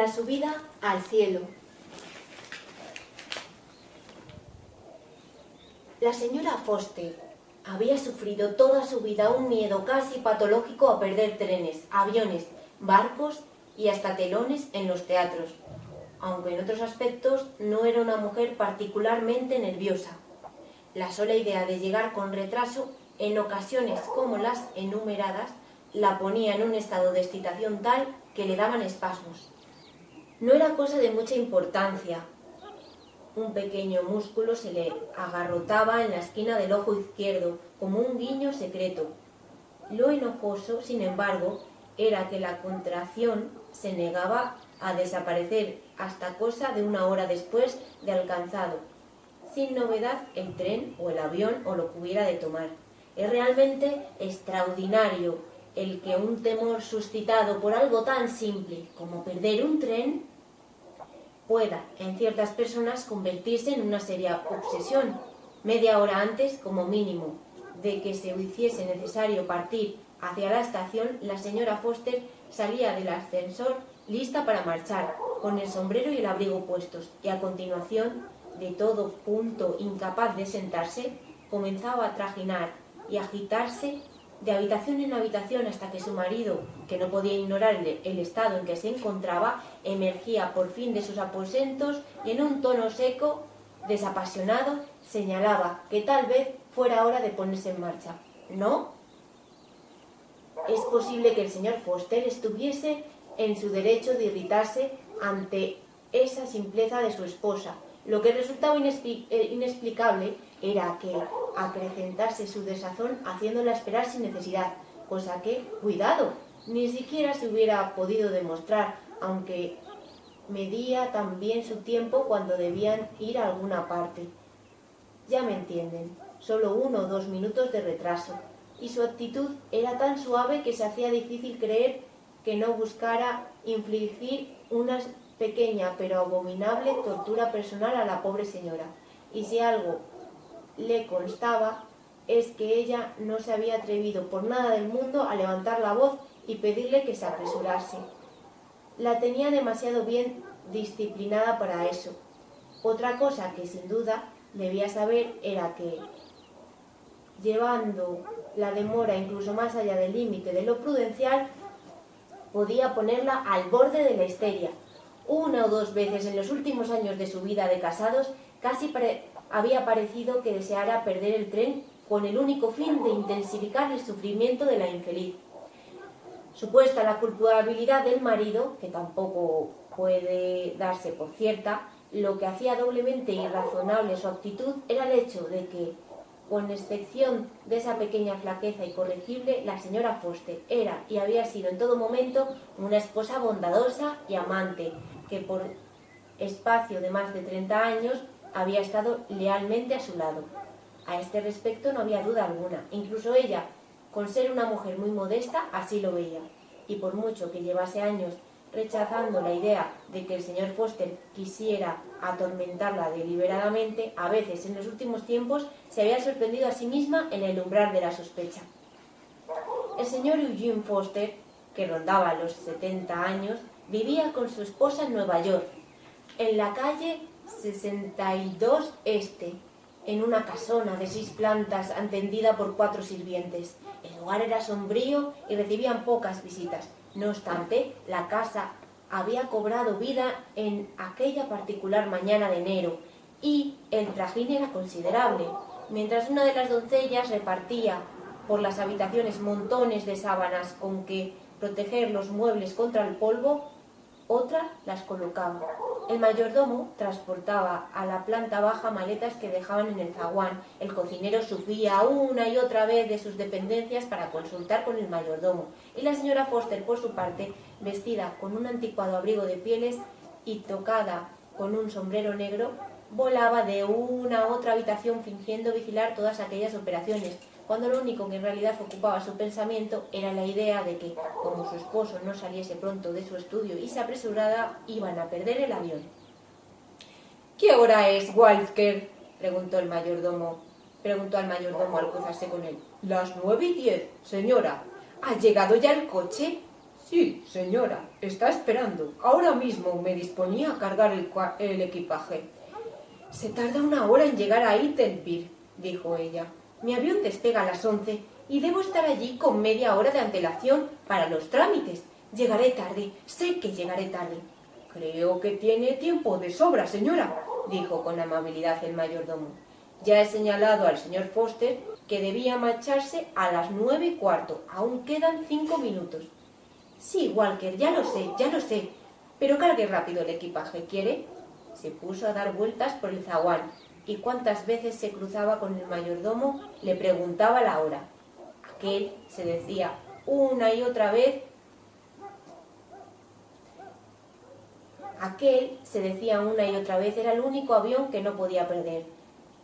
La subida al cielo. La señora Foster había sufrido toda su vida un miedo casi patológico a perder trenes, aviones, barcos y hasta telones en los teatros, aunque en otros aspectos no era una mujer particularmente nerviosa. La sola idea de llegar con retraso, en ocasiones como las enumeradas, la ponía en un estado de excitación tal que le daban espasmos. No era cosa de mucha importancia. Un pequeño músculo se le agarrotaba en la esquina del ojo izquierdo, como un guiño secreto. Lo enojoso, sin embargo, era que la contracción se negaba a desaparecer hasta cosa de una hora después de alcanzado, sin novedad, el tren o el avión o lo que hubiera de tomar. Es realmente extraordinario el que un temor suscitado por algo tan simple como perder un tren pueda, en ciertas personas, convertirse en una seria obsesión, media hora antes, como mínimo, de que se hiciese necesario partir hacia la estación. La señora Foster salía del ascensor lista para marchar, con el sombrero y el abrigo puestos, y a continuación, de todo punto incapaz de sentarse, comenzaba a trajinar y agitarse de habitación en habitación hasta que su marido, que no podía ignorar el estado en que se encontraba, emergía por fin de sus aposentos y en un tono seco, desapasionado, señalaba que tal vez fuera hora de ponerse en marcha. ¿No? Es posible que el señor Foster estuviese en su derecho de irritarse ante esa simpleza de su esposa. Lo que resultaba inexplicable era que acrecentase su desazón haciéndola esperar sin necesidad, cosa que, cuidado, ni siquiera se hubiera podido demostrar, aunque medía también su tiempo cuando debían ir a alguna parte. Ya me entienden, solo 1 o 2 minutos de retraso, y su actitud era tan suave que se hacía difícil creer que no buscara infligir una pequeña pero abominable tortura personal a la pobre señora. Y si algo le constaba, es que ella no se había atrevido por nada del mundo a levantar la voz y pedirle que se apresurase. La tenía demasiado bien disciplinada para eso. Otra cosa que sin duda debía saber era que, llevando la demora incluso más allá del límite de lo prudencial, podía ponerla al borde de la histeria. 1 o 2 veces en los últimos años de su vida de casados casi había parecido que deseara perder el tren con el único fin de intensificar el sufrimiento de la infeliz. Supuesta la culpabilidad del marido, que tampoco puede darse por cierta, lo que hacía doblemente irrazonable su actitud era el hecho de que, con excepción de esa pequeña flaqueza incorregible, la señora Foster era y había sido en todo momento una esposa bondadosa y amante, que por espacio de más de 30 años había estado lealmente a su lado. A este respecto no había duda alguna. Incluso ella, con ser una mujer muy modesta, así lo veía. Y por mucho que llevase años rechazando la idea de que el señor Foster quisiera atormentarla deliberadamente, a veces en los últimos tiempos se había sorprendido a sí misma en el umbral de la sospecha. El señor Eugene Foster, que rondaba los 70 años, vivía con su esposa en Nueva York, en la calle 62 Este, en una casona de 6 plantas atendida por 4 sirvientes. El lugar era sombrío y recibían pocas visitas. No obstante, la casa había cobrado vida en aquella particular mañana de enero y el trajín era considerable. Mientras una de las doncellas repartía por las habitaciones montones de sábanas con que proteger los muebles contra el polvo, otra las colocaba. El mayordomo transportaba a la planta baja maletas que dejaban en el zaguán. El cocinero subía una y otra vez de sus dependencias para consultar con el mayordomo. Y la señora Foster, por su parte, vestida con un anticuado abrigo de pieles y tocada con un sombrero negro, volaba de una a otra habitación fingiendo vigilar todas aquellas operaciones, cuando lo único que en realidad ocupaba su pensamiento era la idea de que, como su esposo no saliese pronto de su estudio y se apresurara, iban a perder el avión. ¿Qué hora es, Walker?, preguntó al mayordomo al cruzarse con él. Las 9:10, señora. ¿Ha llegado ya el coche? Sí, señora, está esperando. Ahora mismo me disponía a cargar el equipaje. Se tarda 1 hora en llegar a Ittensburg, dijo ella. Mi avión despega a las 11 y debo estar allí con media hora de antelación para los trámites. Llegaré tarde, sé que llegaré tarde. Creo que tiene tiempo de sobra, señora, dijo con amabilidad el mayordomo. Ya he señalado al señor Foster que debía marcharse a las 9:15. Aún quedan 5 minutos. Sí, Walker, ya lo sé, pero cargue rápido el equipaje, ¿quiere? Se puso a dar vueltas por el zaguán y cuantas veces se cruzaba con el mayordomo le preguntaba la hora. Aquel se decía una y otra vez era el único avión que no podía perder.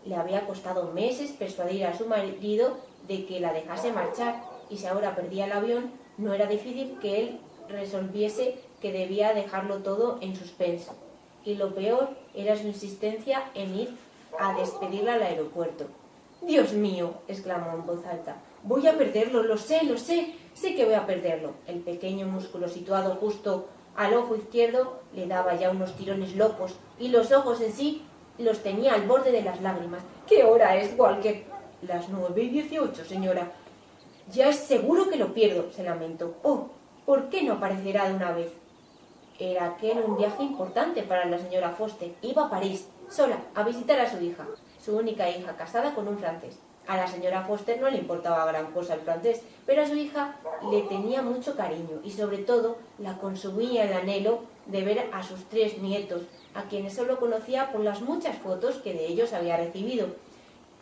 Le había costado meses persuadir a su marido de que la dejase marchar, y si ahora perdía el avión, no era difícil que él resolviese que debía dejarlo todo en suspenso. Y lo peor era su insistencia en ir a despedirla al aeropuerto. «Dios mío», exclamó en voz alta, «voy a perderlo, lo sé que voy a perderlo». El pequeño músculo situado justo al ojo izquierdo le daba ya unos tirones locos, y los ojos en sí los tenía al borde de las lágrimas. «¿Qué hora es, Walker?» «Las 9:18, señora». «Ya es seguro que lo pierdo», se lamentó. «Oh, ¿por qué no aparecerá de una vez?» Era aquel un viaje importante para la señora Foster. Iba a París, sola, a visitar a su hija, su única hija, casada con un francés. A la señora Foster no le importaba gran cosa el francés, pero a su hija le tenía mucho cariño y sobre todo la consumía el anhelo de ver a sus 3 nietos, a quienes solo conocía por las muchas fotos que de ellos había recibido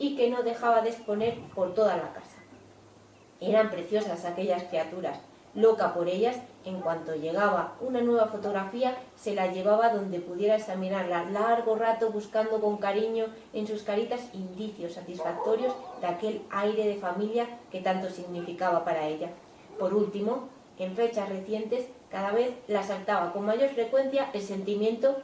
y que no dejaba de exponer por toda la casa. Eran preciosas aquellas criaturas. Loca por ellas, en cuanto llegaba una nueva fotografía, se la llevaba donde pudiera examinarla largo rato, buscando con cariño en sus caritas indicios satisfactorios de aquel aire de familia que tanto significaba para ella. Por último, en fechas recientes, cada vez la asaltaba con mayor frecuencia el sentimiento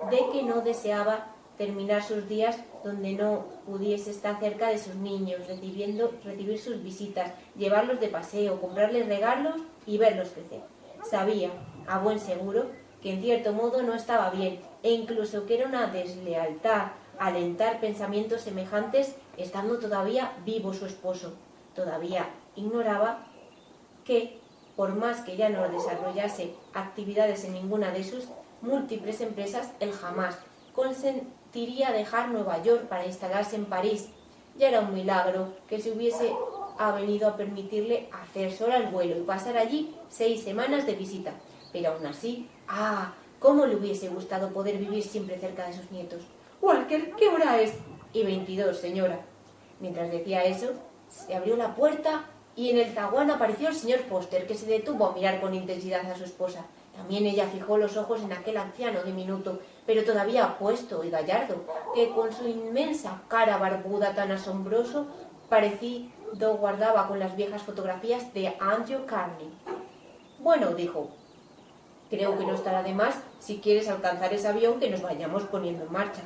de que no deseaba terminar sus días donde no pudiese estar cerca de sus niños, recibir sus visitas, llevarlos de paseo, comprarles regalos y verlos crecer. Sabía, a buen seguro, que en cierto modo no estaba bien, e incluso que era una deslealtad alentar pensamientos semejantes estando todavía vivo su esposo. Todavía ignoraba que, por más que ya no desarrollase actividades en ninguna de sus múltiples empresas, él jamás consentiría dejar Nueva York para instalarse en París. Ya era un milagro que se hubiese venido a permitirle hacer sola el vuelo y pasar allí 6 semanas de visita. Pero aún así, cómo le hubiese gustado poder vivir siempre cerca de sus nietos. «Walker, ¿qué hora es?» «Y 22, señora». Mientras decía eso, se abrió la puerta y en el zaguán apareció el señor Foster, que se detuvo a mirar con intensidad a su esposa. También ella fijó los ojos en aquel anciano diminuto, pero todavía apuesto y gallardo, que con su inmensa cara barbuda tan asombroso parecido guardaba con las viejas fotografías de Andrew Carnegie. «Bueno», dijo, «creo que no estará de más si quieres alcanzar ese avión que nos vayamos poniendo en marcha».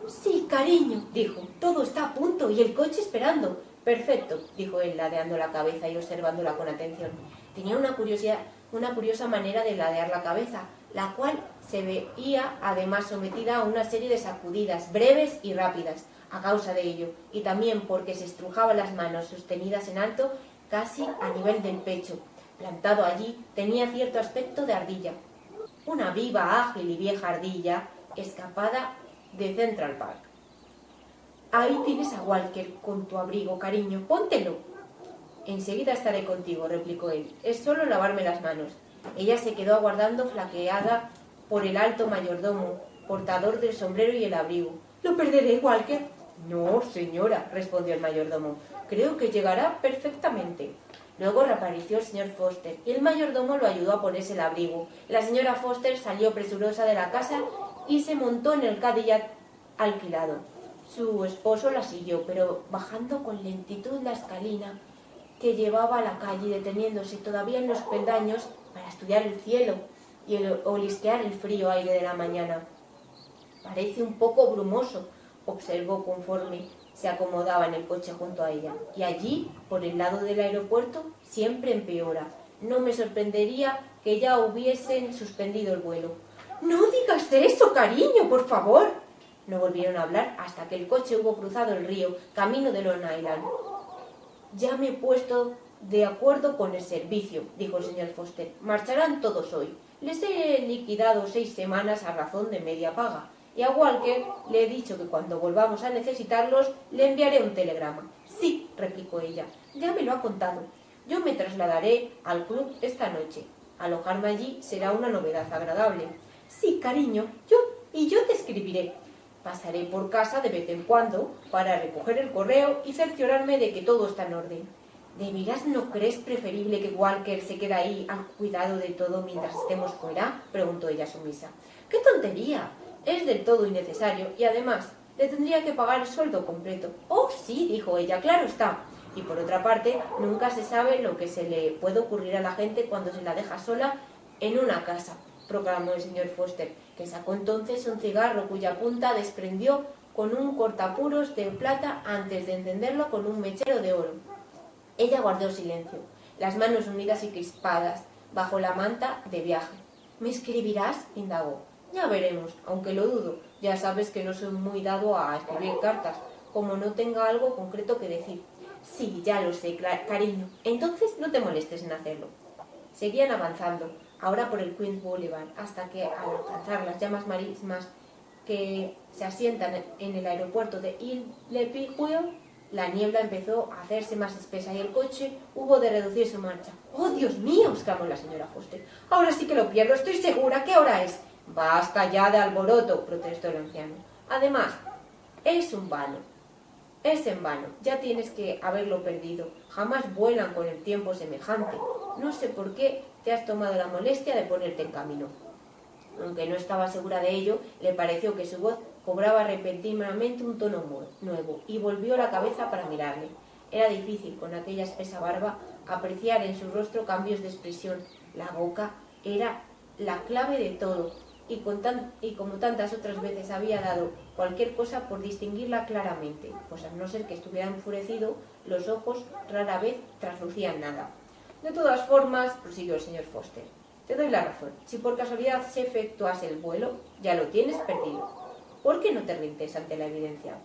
«Sí, cariño», dijo, «todo está a punto y el coche esperando». «Perfecto», dijo él, ladeando la cabeza y observándola con atención. Tenía una curiosa manera de ladear la cabeza, la cual se veía además sometida a una serie de sacudidas breves y rápidas a causa de ello, y también porque se estrujaba las manos sostenidas en alto casi a nivel del pecho. Plantado allí, tenía cierto aspecto de ardilla, una viva, ágil y vieja ardilla escapada de Central Park. «Ahí tienes a Walker con tu abrigo, cariño, póntelo». «Enseguida estaré contigo», replicó él, «es solo lavarme las manos». Ella se quedó aguardando, flaqueada por el alto mayordomo, portador del sombrero y el abrigo. «¿Lo perderé, Walker?» «No, señora», respondió el mayordomo, «creo que llegará perfectamente». Luego reapareció el señor Foster y el mayordomo lo ayudó a ponerse el abrigo. La señora Foster salió presurosa de la casa y se montó en el Cadillac alquilado. Su esposo la siguió, pero bajando con lentitud la escalina que llevaba a la calle, deteniéndose todavía en los peldaños para estudiar el cielo y olisquear el frío aire de la mañana. «Parece un poco brumoso», observó conforme se acomodaba en el coche junto a ella. «Y allí, por el lado del aeropuerto, siempre empeora. No me sorprendería que ya hubiesen suspendido el vuelo. «¡No digas eso, cariño, por favor!». No volvieron a hablar hasta que el coche hubo cruzado el río, camino de Long Island. «Ya me he puesto de acuerdo con el servicio», dijo el señor Foster. «Marcharán todos hoy. Les he liquidado 6 semanas a razón de media paga. Y a Walker le he dicho que cuando volvamos a necesitarlos le enviaré un telegrama». «Sí», replicó ella, «ya me lo ha contado. Yo me trasladaré al club esta noche. Alojarme allí será una novedad agradable». «Sí, cariño, yo te escribiré. Pasaré por casa de vez en cuando para recoger el correo y cerciorarme de que todo está en orden». «¿De veras no crees preferible que Walker se quede ahí al cuidado de todo mientras estemos fuera?», preguntó ella sumisa. «¡Qué tontería! Es del todo innecesario y además le tendría que pagar el sueldo completo». «Oh, sí», dijo ella, «claro está. Y por otra parte, nunca se sabe lo que se le puede ocurrir a la gente cuando se la deja sola en una casa», proclamó el señor Foster, que sacó entonces un cigarro cuya punta desprendió con un cortapuros de plata antes de encenderlo con un mechero de oro. Ella guardó silencio, las manos unidas y crispadas, bajo la manta de viaje. «¿Me escribirás?», indagó. «Ya veremos, aunque lo dudo. Ya sabes que no soy muy dado a escribir cartas, como no tenga algo concreto que decir». «Sí, ya lo sé, cariño. Entonces no te molestes en hacerlo». Seguían avanzando, ahora por el Queens Boulevard, hasta que, al alcanzar las llamas marítimas que se asientan en el aeropuerto de Ile-Pigueux, la niebla empezó a hacerse más espesa y el coche hubo de reducir su marcha. «¡Oh, Dios mío!», exclamó la señora Foster. «Ahora sí que lo pierdo, estoy segura. ¿Qué hora es?». «Basta ya de alboroto», protestó el anciano. «Además, es en vano. Ya tienes que haberlo perdido. Jamás vuelan con el tiempo semejante. No sé por qué te has tomado la molestia de ponerte en camino». Aunque no estaba segura de ello, le pareció que su voz cobraba repentinamente un tono nuevo y volvió la cabeza para mirarle. Era difícil, con aquella espesa barba, apreciar en su rostro cambios de expresión. La boca era la clave de todo, y como tantas otras veces había dado cualquier cosa por distinguirla claramente, pues a no ser que estuviera enfurecido, los ojos rara vez traslucían nada. «De todas formas», prosiguió el señor Foster, «te doy la razón. Si por casualidad se efectuase el vuelo, ya lo tienes perdido. ¿Por qué no te rindes ante la evidencia?».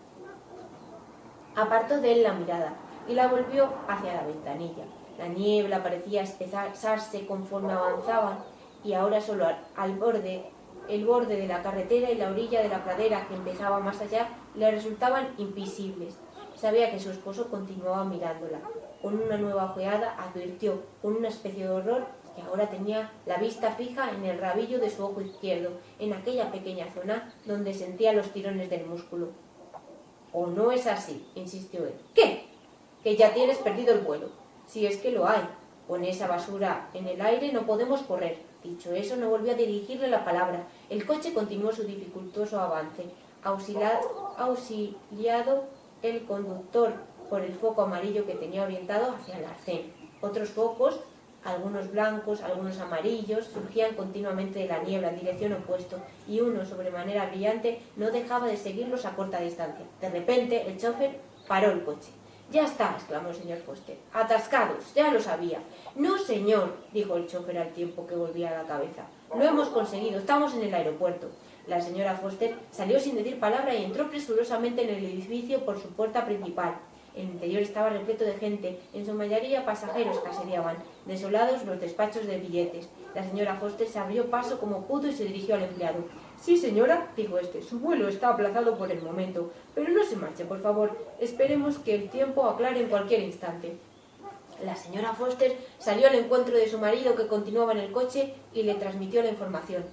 Apartó de él la mirada y la volvió hacia la ventanilla. La niebla parecía espesarse conforme avanzaban y ahora solo el borde de la carretera y la orilla de la pradera que empezaba más allá le resultaban invisibles. Sabía que su esposo continuaba mirándola. Con una nueva ojeada advirtió, con una especie de horror, que ahora tenía la vista fija en el rabillo de su ojo izquierdo, en aquella pequeña zona donde sentía los tirones del músculo. «¿O no es así?», insistió él. «¿Qué?». «Que ya tienes perdido el vuelo». «Si es que lo hay. Con esa basura en el aire no podemos correr». Dicho eso, no volvió a dirigirle la palabra. El coche continuó su dificultoso avance, auxiliado el conductor por el foco amarillo que tenía orientado hacia el arcén. Otros focos, algunos blancos, algunos amarillos, surgían continuamente de la niebla en dirección opuesta, y uno, sobremanera brillante, no dejaba de seguirlos a corta distancia. De repente, el chofer paró el coche. «Ya está», exclamó el señor Foster. «Atascados, ya lo sabía». «No, señor», dijo el chofer al tiempo que volvía la cabeza. «Lo hemos conseguido, estamos en el aeropuerto». La señora Foster salió sin decir palabra y entró presurosamente en el edificio por su puerta principal. El interior estaba repleto de gente, en su mayoría pasajeros que asediaban, desolados los despachos de billetes. La señora Foster se abrió paso como pudo y se dirigió al empleado. «Sí, señora», dijo este, «su vuelo está aplazado por el momento, pero no se marche, por favor. Esperemos que el tiempo aclare en cualquier instante». La señora Foster salió al encuentro de su marido, que continuaba en el coche, y le transmitió la información.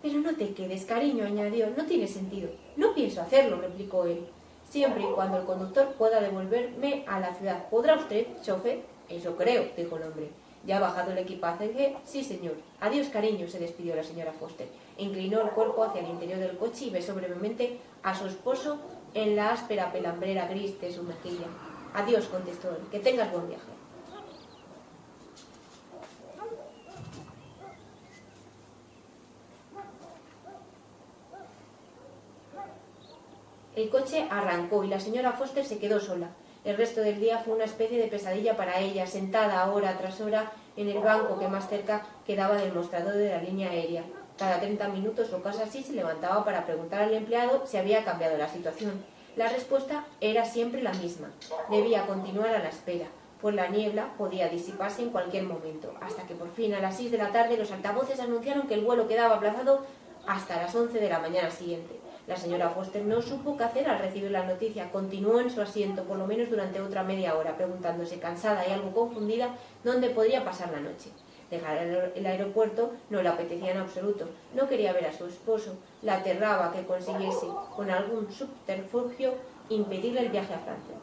«Pero no te quedes, cariño», añadió, «no tiene sentido». «No pienso hacerlo», replicó él. «Siempre y cuando el conductor pueda devolverme a la ciudad. ¿Podrá usted, chofer?». «Eso creo», dijo el hombre. «¿Ya ha bajado el equipaje?». «Sí, señor». «Adiós, cariño», se despidió la señora Foster. Inclinó el cuerpo hacia el interior del coche y besó brevemente a su esposo en la áspera pelambrera gris de su mejilla. «Adiós», contestó él. «Que tengas buen viaje». El coche arrancó y la señora Foster se quedó sola. El resto del día fue una especie de pesadilla para ella, sentada hora tras hora en el banco que más cerca quedaba del mostrador de la línea aérea. Cada 30 minutos o casi así se levantaba para preguntar al empleado si había cambiado la situación. La respuesta era siempre la misma. Debía continuar a la espera, pues la niebla podía disiparse en cualquier momento, hasta que por fin a las 6 de la tarde los altavoces anunciaron que el vuelo quedaba aplazado hasta las 11 de la mañana siguiente. La señora Foster no supo qué hacer al recibir la noticia. Continuó en su asiento, por lo menos durante otra media hora, preguntándose, cansada y algo confundida, dónde podría pasar la noche. Dejar el aeropuerto no le apetecía en absoluto. No quería ver a su esposo. La aterraba que consiguiese, con algún subterfugio, impedirle el viaje a Francia.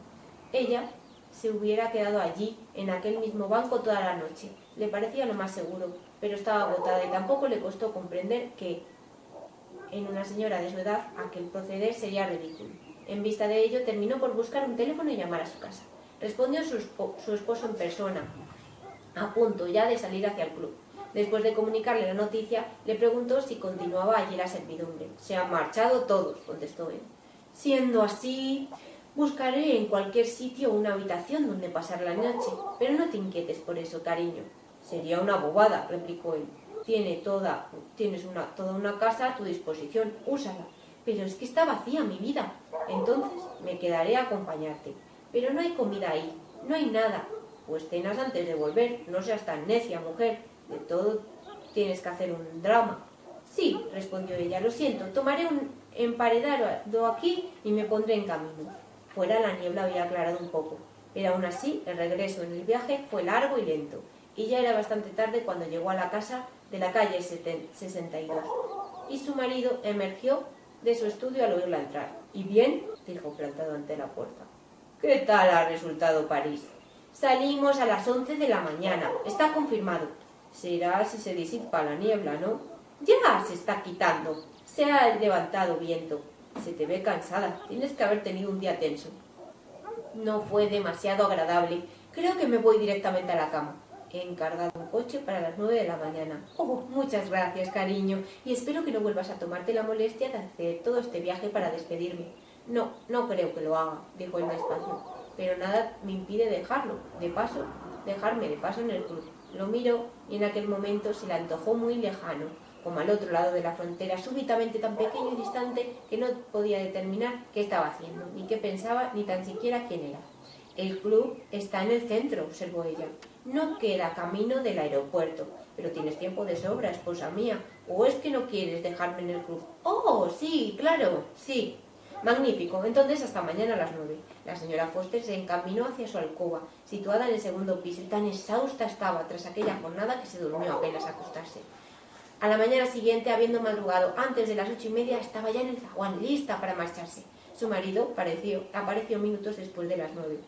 Ella se hubiera quedado allí, en aquel mismo banco, toda la noche. Le parecía lo más seguro, pero estaba agotada y tampoco le costó comprender que, en una señora de su edad, aquel proceder sería ridículo. En vista de ello, terminó por buscar un teléfono y llamar a su casa. Respondió su esposo en persona, a punto ya de salir hacia el club. Después de comunicarle la noticia, le preguntó si continuaba allí la servidumbre. «Se han marchado todos», contestó él. «Siendo así, buscaré en cualquier sitio una habitación donde pasar la noche, pero no te inquietes por eso, cariño». «Sería una bobada», replicó él. Tienes toda una casa a tu disposición, úsala». «Pero es que está vacía mi vida». «Entonces me quedaré a acompañarte». «Pero no hay comida ahí, no hay nada». «Pues cenas antes de volver, no seas tan necia, mujer. De todo tienes que hacer un drama». «Sí», respondió ella, «lo siento, tomaré un emparedado aquí y me pondré en camino». Fuera la niebla había aclarado un poco, pero aún así el regreso en el viaje fue largo y lento, y ya era bastante tarde cuando llegó a la casa de la calle 62, y su marido emergió de su estudio al oírla entrar. «¿Y bien?», dijo plantado ante la puerta. «¿Qué tal ha resultado París?» «Salimos a las 11 de la mañana, está confirmado». «Será si se disipa la niebla, ¿no?» «Ya se está quitando, se ha levantado viento». «Se te ve cansada, tienes que haber tenido un día tenso». «No fue demasiado agradable, creo que me voy directamente a la cama». «He encargado un coche para las 9 de la mañana». «Oh, muchas gracias, cariño, y espero que no vuelvas a tomarte la molestia de hacer todo este viaje para despedirme». No creo que lo haga», dijo él despacio, «pero nada me impide dejarme de paso en el club». Lo miró y en aquel momento se le antojó muy lejano, como al otro lado de la frontera, súbitamente tan pequeño y distante que no podía determinar qué estaba haciendo, ni qué pensaba, ni tan siquiera quién era. «El club está en el centro», observó ella. «No queda camino del aeropuerto. Pero tienes tiempo de sobra, esposa mía. ¿O es que no quieres dejarme en el club?» «Oh, sí, claro, sí». «Magnífico, entonces hasta mañana a las 9». La señora Foster se encaminó hacia su alcoba, situada en el segundo piso, y tan exhausta estaba tras aquella jornada que se durmió apenas a acostarse. A la mañana siguiente, habiendo madrugado antes de las 8:30, estaba ya en el zaguán, lista para marcharse. Su marido apareció minutos después de las 9.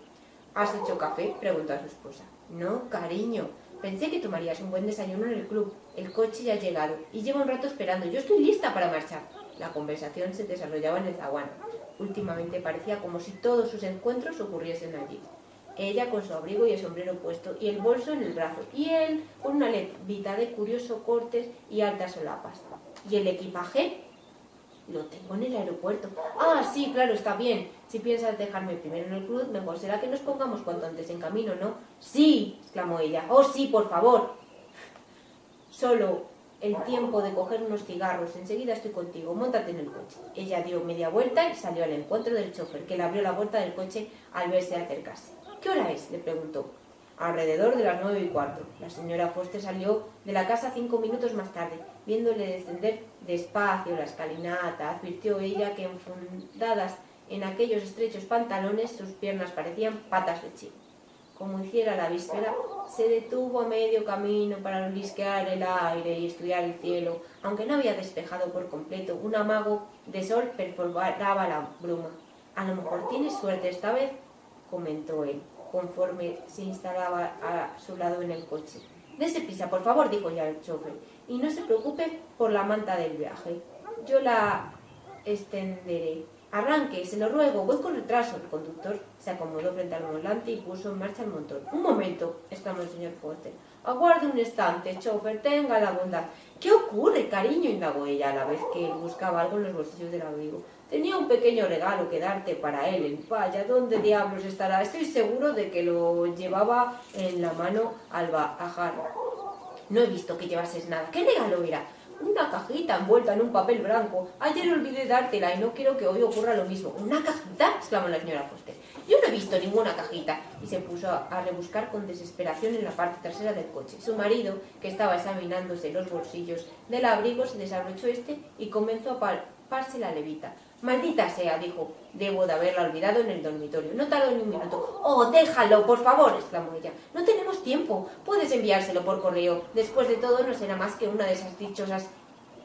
«¿Has hecho café?», preguntó a su esposa. «No, cariño. Pensé que tomarías un buen desayuno en el club. El coche ya ha llegado y lleva un rato esperando. Yo estoy lista para marchar». La conversación se desarrollaba en el zaguán. Últimamente parecía como si todos sus encuentros ocurriesen allí. Ella con su abrigo y el sombrero puesto y el bolso en el brazo, y él con una levita de curioso cortes y altas solapas. «¿Y el equipaje?» «Lo tengo en el aeropuerto». «Ah, sí, claro, está bien. Si piensas dejarme primero en el club, mejor será que nos pongamos cuanto antes en camino, ¿no?» «Sí», exclamó ella. «Oh, sí, por favor». «Solo el tiempo de coger unos cigarros. Enseguida estoy contigo. Móntate en el coche». Ella dio media vuelta y salió al encuentro del chofer, que le abrió la puerta del coche al verse acercarse. «¿Qué hora es?», le preguntó. «Alrededor de las 9:15». La señora Foster salió de la casa 5 minutos más tarde. Viéndole descender despacio la escalinata, advirtió ella que enfundadas en aquellos estrechos pantalones sus piernas parecían patas de chivo. Como hiciera la víspera, se detuvo a medio camino para olisquear el aire y estudiar el cielo. Aunque no había despejado por completo, un amago de sol perforaba la bruma. «A lo mejor tienes suerte esta vez», comentó él, conforme se instalaba a su lado en el coche. «Dese prisa, por favor», dijo ya el chofer, «y no se preocupe por la manta del viaje. Yo la extenderé. Arranque, se lo ruego, voy con retraso». El conductor se acomodó frente al volante y puso en marcha el motor. «Un momento», exclamó el señor Foster. «Aguarde un instante, chofer, tenga la bondad». «¿Qué ocurre, cariño?», indagó ella, a la vez que buscaba algo en los bolsillos del abrigo. «Tenía un pequeño regalo que darte para él. Vaya, ¿dónde diablos estará? Estoy seguro de que lo llevaba en la mano al bajar». No he visto que llevases nada. ¿Qué regalo era? Una cajita envuelta en un papel blanco. Ayer olvidé dártela y no quiero que hoy ocurra lo mismo. ¿Una cajita?, exclamó la señora Foster. Yo no he visto ninguna cajita. Y se puso a rebuscar con desesperación en la parte trasera del coche. Su marido, que estaba examinándose los bolsillos del abrigo, se desabrochó y comenzó a palparse la levita. «Maldita sea», dijo, «debo de haberla olvidado en el dormitorio. No tardó ni un minuto». «Oh, déjalo, por favor», exclamó ella. «No tenemos tiempo. Puedes enviárselo por correo. Después de todo, no será más que una de esas dichosas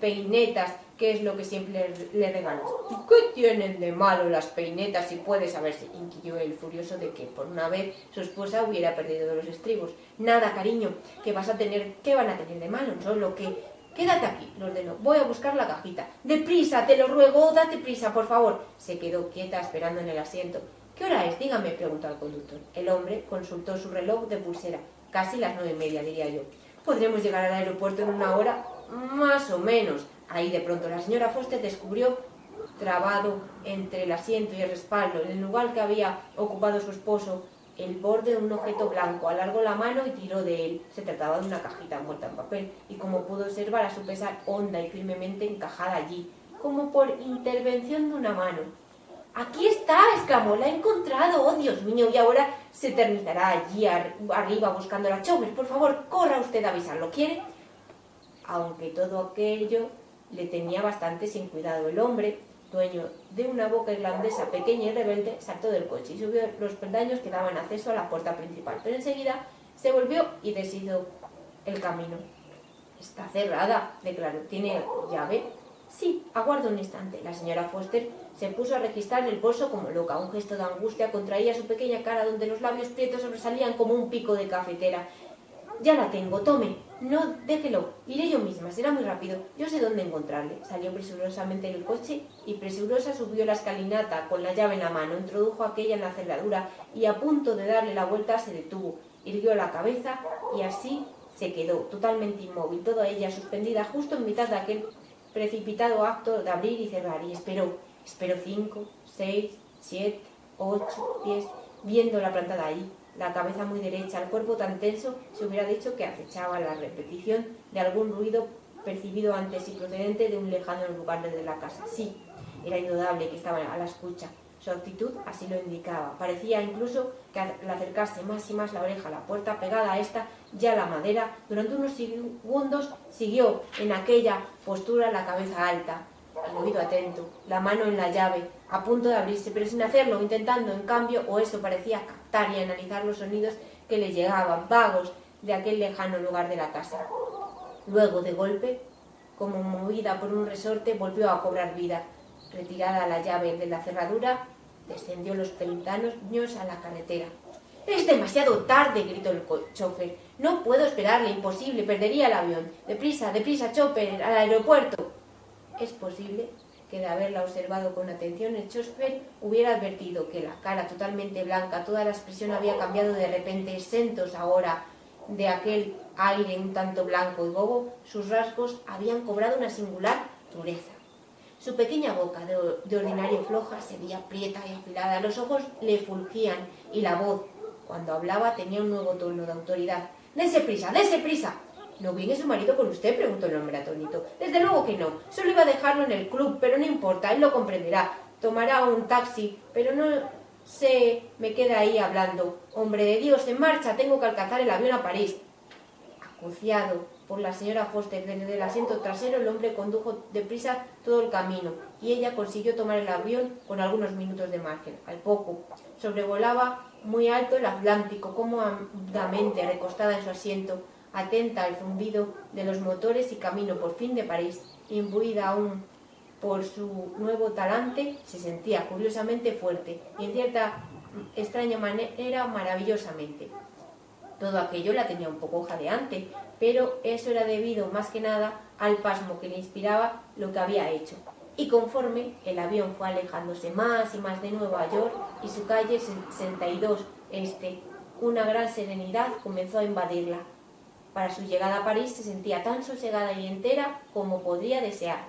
peinetas, que es lo que siempre le regalas». «¿Qué tienen de malo las peinetas si puede saberse?», inquirió él, furioso de que por una vez su esposa hubiera perdido los estribos. «Nada, cariño. ¿Qué van a tener de malo? Solo que...» «Quédate aquí», lo ordenó. «Voy a buscar la cajita». «Deprisa, te lo ruego, date prisa, por favor». Se quedó quieta esperando en el asiento. «¿Qué hora es? Dígame», preguntó al conductor. El hombre consultó su reloj de pulsera. «Casi las 9:30, diría yo». «¿Podremos llegar al aeropuerto en una hora?» «Más o menos». Ahí de pronto la señora Foster descubrió, trabado entre el asiento y el respaldo, en el lugar que había ocupado su esposo, el borde de un objeto blanco. Alargó la mano y tiró de él. Se trataba de una cajita envuelta en papel y, como pudo observar, a su pesar, honda y firmemente encajada allí, como por intervención de una mano. «¡Aquí está!», exclamó. «La he encontrado! ¡Oh, Dios mío! Y ahora se eternizará allí arriba buscando la Chover. Por favor, corra usted a avisarlo. ¿Quiere?». Aunque todo aquello le tenía bastante sin cuidado, el hombre, dueño de una boca irlandesa pequeña y rebelde, saltó del coche y subió los peldaños que daban acceso a la puerta principal, pero enseguida se volvió y deshizo el camino. «Está cerrada», declaró. «¿Tiene llave?». «Sí, aguarda un instante». La señora Foster se puso a registrar el bolso como loca. Un gesto de angustia contraía su pequeña cara, donde los labios prietos sobresalían como un pico de cafetera. «Ya la tengo, tome». «No, déjelo, iré yo misma, será muy rápido. Yo sé dónde encontrarle». Salió presurosamente del coche y presurosa subió la escalinata con la llave en la mano, introdujo aquella en la cerradura y, a punto de darle la vuelta, se detuvo, irguió la cabeza y así se quedó, totalmente inmóvil, toda ella suspendida justo en mitad de aquel precipitado acto de abrir y cerrar, y esperó 5, 6, 7, 8, 10, viéndola plantada ahí, la cabeza muy derecha, el cuerpo tan tenso, se hubiera dicho que acechaba la repetición de algún ruido percibido antes y procedente de un lejano lugar desde la casa. Sí, era indudable que estaba a la escucha. Su actitud así lo indicaba. Parecía incluso que al acercarse más y más la oreja a la puerta, pegada a esta, ya la madera, durante unos segundos siguió en aquella postura, la cabeza alta, el oído atento, la mano en la llave, a punto de abrirse, pero sin hacerlo, intentando, en cambio, o eso parecía, captar y analizar los sonidos que le llegaban, vagos, de aquel lejano lugar de la casa. Luego, de golpe, como movida por un resorte, volvió a cobrar vida. Retirada la llave de la cerradura, descendió los peldaños a la carretera. «¡Es demasiado tarde!», gritó el chofer. «No puedo esperarle, imposible, perdería el avión. Deprisa, deprisa, chofer, al aeropuerto». Es posible que, de haberla observado con atención, el chofer hubiera advertido que la cara totalmente blanca, toda la expresión había cambiado de repente, exentos ahora de aquel aire un tanto blanco y bobo, sus rasgos habían cobrado una singular dureza. Su pequeña boca, de ordinario floja, se veía prieta y afilada, los ojos le fulgían y la voz, cuando hablaba, tenía un nuevo tono de autoridad. «¡Dese prisa, dese prisa!». «¿No viene su marido con usted?», preguntó el hombre atónito. «Desde luego que no. Solo iba a dejarlo en el club, pero no importa, él lo comprenderá. Tomará un taxi, pero no se me queda ahí hablando. Hombre de Dios, en marcha, tengo que alcanzar el avión a París». Acuciado por la señora Foster desde el asiento trasero, el hombre condujo deprisa todo el camino y ella consiguió tomar el avión con algunos minutos de margen. Al poco, sobrevolaba muy alto el Atlántico, cómodamente recostada en su asiento, atenta al zumbido de los motores, y camino por fin de París. Imbuida aún por su nuevo talante, se sentía curiosamente fuerte y, en cierta extraña manera, maravillosamente. Todo aquello la tenía un poco jadeante, pero eso era debido más que nada al pasmo que le inspiraba lo que había hecho. Y conforme el avión fue alejándose más y más de Nueva York y su calle 62 Este, una gran serenidad comenzó a invadirla. Para su llegada a París se sentía tan sosegada y entera como podría desear.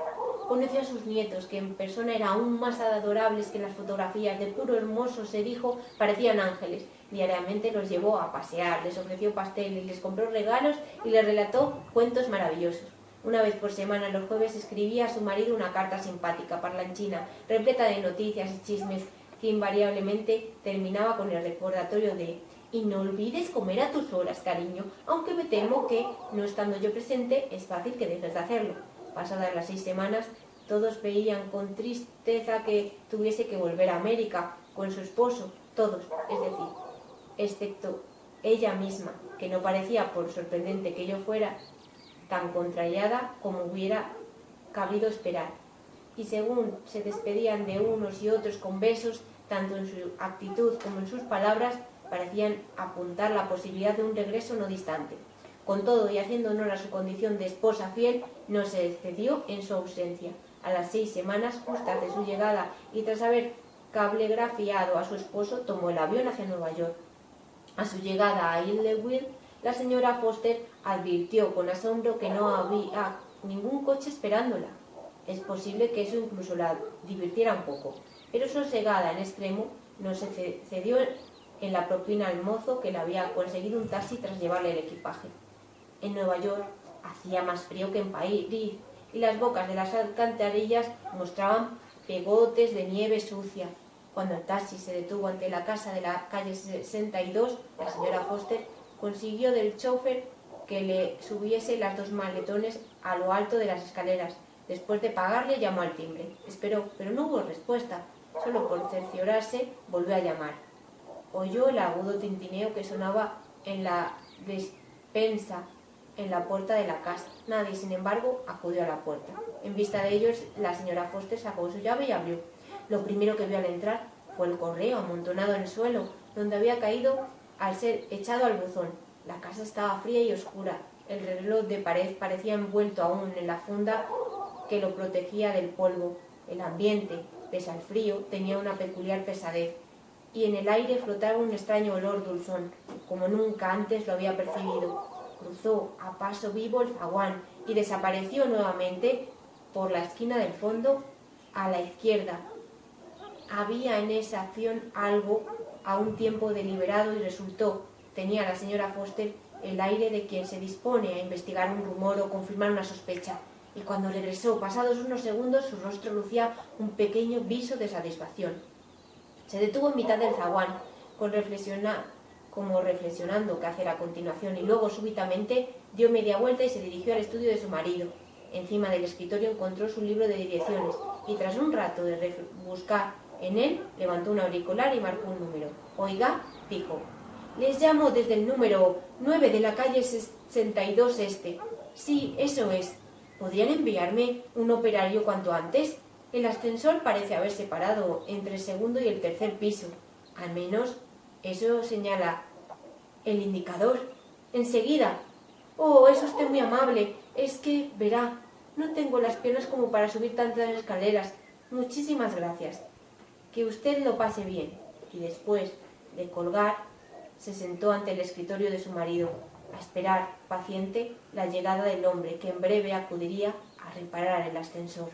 Conoció a sus nietos, que en persona eran aún más adorables que en las fotografías. De puro hermosos, se dijo, parecían ángeles. Diariamente los llevó a pasear, les ofreció pasteles, les compró regalos y les relató cuentos maravillosos. Una vez por semana, los jueves, escribía a su marido una carta simpática, parlanchina, repleta de noticias y chismes, que invariablemente terminaba con el recordatorio de «Y no olvides comer a tus horas, cariño, aunque me temo que, no estando yo presente, es fácil que dejes de hacerlo». Pasadas las 6 semanas, todos veían con tristeza que tuviese que volver a América con su esposo, todos, es decir, excepto ella misma, que no parecía, por sorprendente que ello fuera, tan contrariada como hubiera cabido esperar. Y según se despedían de unos y otros con besos, tanto en su actitud como en sus palabras, parecían apuntar la posibilidad de un regreso no distante. Con todo, y haciendo honor a su condición de esposa fiel, no se excedió en su ausencia. A las 6 semanas justas de su llegada y tras haber cablegrafiado a su esposo, tomó el avión hacia Nueva York. A su llegada a Idlewild, la señora Foster advirtió con asombro que no había ningún coche esperándola. Es posible que eso incluso la divirtiera un poco, pero sosegada en extremo, no se cedió en la propina al mozo que le había conseguido un taxi tras llevarle el equipaje. En Nueva York hacía más frío que en París y las bocas de las alcantarillas mostraban pegotes de nieve sucia. Cuando el taxi se detuvo ante la casa de la calle 62, la señora Foster consiguió del chofer que le subiese las 2 maletones a lo alto de las escaleras. Después de pagarle, llamó al timbre. Esperó, pero no hubo respuesta. Solo por cerciorarse, volvió a llamar. Oyó el agudo tintineo que sonaba en la despensa en la puerta de la casa. Nadie, sin embargo, acudió a la puerta. En vista de ellos, la señora Foster sacó su llave y abrió. Lo primero que vio al entrar fue el correo amontonado en el suelo, donde había caído al ser echado al buzón. La casa estaba fría y oscura. El reloj de pared parecía envuelto aún en la funda que lo protegía del polvo. El ambiente, pese al frío, tenía una peculiar pesadez, y en el aire flotaba un extraño olor dulzón, como nunca antes lo había percibido. Cruzó a paso vivo el zaguán y desapareció nuevamente por la esquina del fondo a la izquierda. Había en esa acción algo a un tiempo deliberado y resultó, tenía la señora Foster el aire de quien se dispone a investigar un rumor o confirmar una sospecha, y cuando regresó, pasados unos segundos, su rostro lucía un pequeño viso de satisfacción. Se detuvo en mitad del zaguán, como reflexionando qué hacer a continuación, y luego súbitamente dio media vuelta y se dirigió al estudio de su marido. Encima del escritorio encontró su libro de direcciones y tras un rato de buscar en él, levantó un auricular y marcó un número. «Oiga», dijo, «les llamo desde el número 9 de la calle 62 este. Sí, eso es. ¿Podrían enviarme un operario cuanto antes? El ascensor parece haberse parado entre el segundo y el tercer piso. Al menos eso señala el indicador. Enseguida. Oh, es usted muy amable. Es que, verá, no tengo las piernas como para subir tantas escaleras. Muchísimas gracias. Que usted lo pase bien». Y después de colgar, se sentó ante el escritorio de su marido, a esperar, paciente, la llegada del hombre que en breve acudiría a reparar el ascensor.